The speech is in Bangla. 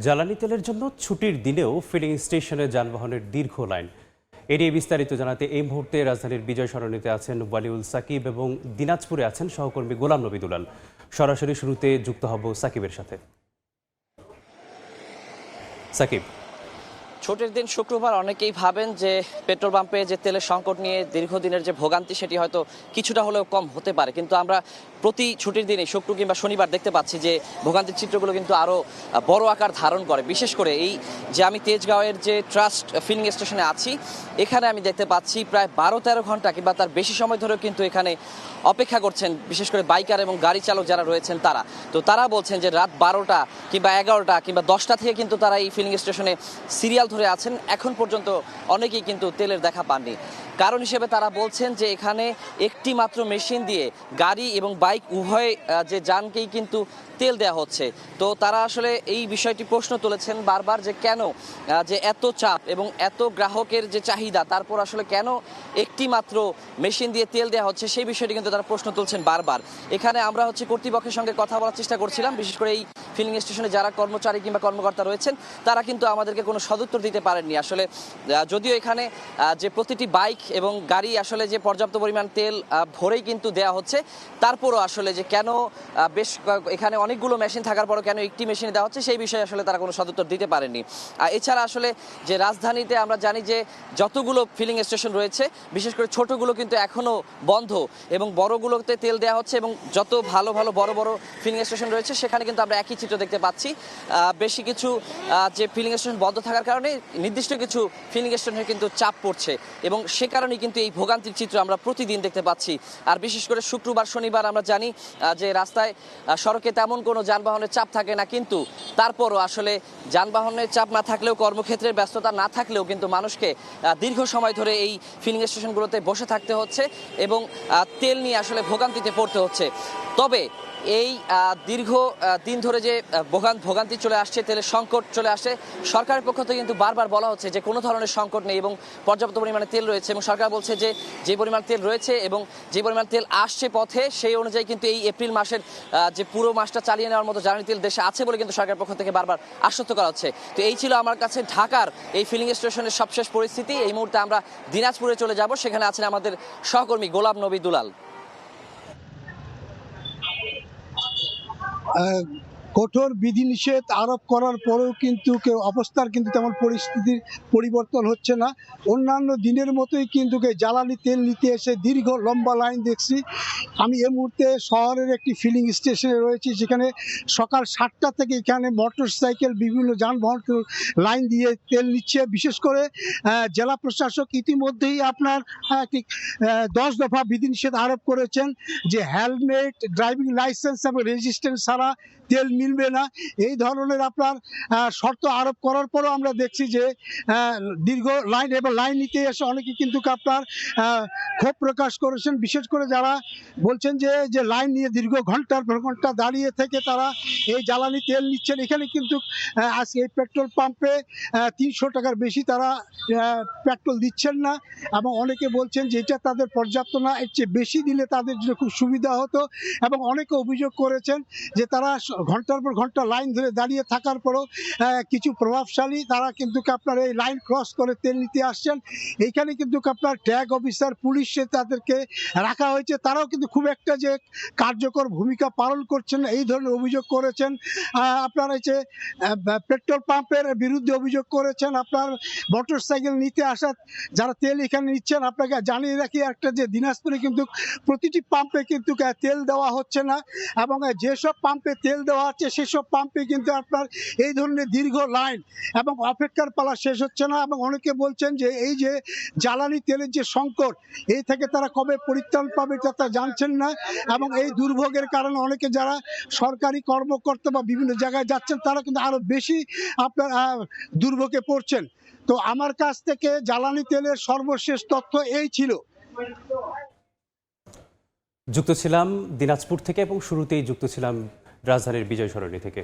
জ্বালানি তেলের জন্য ছুটির দিনেও ফিলিং স্টেশনে যানবাহনের দীর্ঘ লাইন। এ নিয়ে বিস্তারিত জানাতে এই মুহূর্তে রাজধানীর বিজয় সরণিতে আছেন ওয়ালিউল সাকিব এবং দিনাজপুরে আছেন সহকর্মী গোলাম নবী দুলাল। সরাসরি শুরুতে যুক্ত হব সাকিবের সাথে। সাকিব, ছুটির দিন শুক্রবার অনেকেই ভাবেন যে পেট্রোল পাম্পে যে তেলের সংকট নিয়ে দীর্ঘদিনের যে ভোগান্তি সেটি হয়তো কিছুটা হলেও কম হতে পারে, কিন্তু আমরা প্রতি ছুটির দিনে শুক্র কিংবা শনিবার দেখতে পাচ্ছি যে ভোগান্তির চিত্রগুলো কিন্তু আরও বড় আকার ধারণ করে। বিশেষ করে এই যে আমি তেজগাঁওয়ের যে ট্রাস্ট ফিলিং স্টেশনে আছি, এখানে আমি দেখতে পাচ্ছি প্রায় 12-13 ঘন্টা কিংবা তার বেশি সময় ধরেও কিন্তু এখানে অপেক্ষা করছেন বিশেষ করে বাইকার এবং গাড়ি চালক যারা রয়েছেন তারা। তো তারা বলছেন যে রাত 12টা কিংবা 11টা কিংবা 10টা থেকে কিন্তু তারা এই ফিলিং স্টেশনে সিরিয়াল ধরে আছেন। এখন পর্যন্ত অনেকেই কিন্তু তেলের দেখা পাননি। কারণ হিসেবে তারা বলছেন যে এখানে একটি মাত্র মেশিন দিয়ে গাড়ি এবং বাইক উভয় যে যানকেই কিন্তু তেল দেওয়া হচ্ছে। তো তারা আসলে এই বিষয়টি প্রশ্ন তুলেছেন বারবার যে কেন যে এত চাপ এবং এত গ্রাহকের যে চাহিদা, তারপর আসলে কেন একটি মাত্র মেশিন দিয়ে তেল দেওয়া হচ্ছে, সেই বিষয়টি কিন্তু তারা প্রশ্ন তুলছেন বারবার। এখানে আমরা কর্তৃপক্ষের সঙ্গে কথা বলার চেষ্টা করছিলাম, বিশেষ করে এই ফিলিং স্টেশনে যারা কর্মচারী কিংবা কর্মকর্তা রয়েছেন তারা কিন্তু আমাদেরকে কোনো সদুত্তর দিতে পারেননি। আসলে যদিও এখানে যে প্রতিটি বাইক এবং গাড়ি আসলে যে পর্যাপ্ত পরিমাণ তেল ভরেই কিন্তু দেওয়া হচ্ছে, তারপরও আসলে যে কেন বেশ এখানে অনেকগুলো মেশিন থাকার পরও কেন একটি মেশিনে দেওয়া হচ্ছে সেই বিষয়ে আসলে তারা কোনো সদুত্তর দিতে পারেননি। এছাড়া আসলে যে রাজধানীতে আমরা জানি যে যতগুলো ফিলিং স্টেশন রয়েছে, বিশেষ করে ছোটগুলো কিন্তু এখনও বন্ধ এবং বড়গুলোতে তেল দেওয়া হচ্ছে, এবং যত ভালো ভালো বড় বড় ফিলিং স্টেশন রয়েছে সেখানে কিন্তু আমরা একই চিত্র দেখতে পাচ্ছি। বেশি কিছু যে ফিলিং স্টেশন বন্ধ থাকার কারণে নির্দিষ্ট কিছু ফিলিং স্টেশনে কিন্তু চাপ পড়ছে, এবং সে কারণেই কিন্তু এই ভোগান্তির চিত্র আমরা প্রতিদিন দেখতে পাচ্ছি। আর বিশেষ করে শুক্রবার শনিবার আমরা জানি যে রাস্তায় সড়কে তেমন কোনো যানবাহনের চাপ থাকে না, কিন্তু তারপরও আসলে যানবাহনের চাপ না থাকলেও, কর্মক্ষেত্রের ব্যস্ততা না থাকলেও কিন্তু মানুষকে দীর্ঘ সময় ধরে এই ফিলিং স্টেশনগুলোতে বসে থাকতে হচ্ছে এবং তেল নিয়ে আসলে ভোগান্তিতে পড়তে হচ্ছে। তবে এই দীর্ঘ দিন ধরে যে ভোগান্তি চলে আসছে, তেলের সংকট চলে আসছে, সরকারের পক্ষ থেকে কিন্তু বারবার বলা হচ্ছে যে কোনো ধরনের সংকট নেই এবং পর্যাপ্ত পরিমাণে তেল রয়েছে, এবং সরকার বলছে যে পরিমাণ তেল রয়েছে এবং যে পরিমাণ তেল আসছে পথে সেই অনুযায়ী কিন্তু এই এপ্রিল মাসের যে পুরো মাসটা চালিয়ে নেওয়ার মতো জ্বালানি তেল দেশে আছে বলে কিন্তু সরকারের পক্ষ থেকে বারবার আশ্বস্ত করা হচ্ছে। তো এই ছিল আমার কাছে ঢাকার এই ফিলিং স্টেশনের সবশেষ পরিস্থিতি। এই মুহূর্তে আমরা দিনাজপুরে চলে যাব, সেখানে আছেন আমাদের সহকর্মী গোলাম নবী দুলাল। কঠোর বিধিনিষেধ আরোপ করার পরেও কিন্তু অবস্থার কিন্তু তেমন পরিস্থিতির পরিবর্তন হচ্ছে না। অন্যান্য দিনের মতোই কিন্তু জ্বালানি তেল নিতে এসে দীর্ঘ লম্বা লাইন দেখছি। আমি এই মুহূর্তে শহরের একটি ফিলিং স্টেশনে রয়েছি, যেখানে সকাল 7টা থেকে এখানে মোটর সাইকেল বিভিন্ন যানবাহন লাইন দিয়ে তেল নিচ্ছে। বিশেষ করে জেলা প্রশাসক ইতিমধ্যেই আপনার 10 দফা বিধিনিষেধ আরোপ করেছেন যে হেলমেট, ড্রাইভিং লাইসেন্স এবং রেজিস্ট্রেশন ছাড়া তেল মিলবে না। এই ধরনের আপনার শর্ত আরোপ করার পরও আমরা দেখছি যে দীর্ঘ লাইন এবং লাইন নিতে এসে অনেকে কিন্তু আপনার ক্ষোভ প্রকাশ করেছেন। বিশেষ করে যারা বলছেন যে লাইন নিয়ে দীর্ঘ ঘন্টার পর ঘন্টা দাঁড়িয়ে থেকে তারা এই জ্বালানি তেল নিচ্ছেন। এখানে কিন্তু আজকে এই পেট্রোল পাম্পে 300 টাকার বেশি তারা পেট্রোল দিচ্ছেন না, এবং অনেকে বলছেন যে এটা তাদের পর্যাপ্ত না, এর চেয়ে বেশি দিলে তাদের জন্য খুব সুবিধা হতো। এবং অনেকে অভিযোগ করেছেন যে তারা ঘন্টার পর ঘন্টা লাইন ধরে দাঁড়িয়ে থাকার পরও কিছু প্রভাবশালী তারা কিন্তু আপনার এই লাইন ক্রস করে তেল নিতে আসছেন। এইখানে কিন্তু আপনার ট্যাগ অফিসার, পুলিশে তাদেরকে রাখা হয়েছে, তারাও কিন্তু খুব একটা যে কার্যকর ভূমিকা পালন করছেন এই ধরনের অভিযোগ করেছেন। আপনার হচ্ছে পেট্রোল পাম্পের বিরুদ্ধে অভিযোগ করেছেন। আপনার মোটর সাইকেল নিতে আসা যারা তেল এখানে নিচ্ছেন, আপনাকে জানিয়ে রাখি একটা যে দিনাজপুরে কিন্তু প্রতিটি পাম্পে কিন্তু তেল দেওয়া হচ্ছে না, এবং যেসব পাম্পে তেল দেওয়া হচ্ছে সেসব পাম্পে কিন্তু আপনার এই ধরনের দীর্ঘ লাইন এবং অপেক্ষার পালা শেষ হচ্ছে না। এবং অনেকে বলছেন যে এই যে জ্বালানি তেলের যে সংকট, এই থেকে তারা কবে পরিত্রাণ পাবে তা জানছেন না, এবং এই দুর্ভোগের কারণে অনেকে যারা সরকারি কর্মকর্তা বা বিভিন্ন জায়গায় যাচ্ছেন তারা কিন্তু আরো বেশি আপনার দুর্ভোগে পড়ছেন। তো আমার কাছ থেকে জ্বালানি তেলের সর্বশেষ তথ্য এই ছিল। যুক্ত ছিলাম দিনাজপুর থেকে এবং শুরুতেই যুক্ত ছিলাম রাজধানীর বিজয় সরণি থেকে।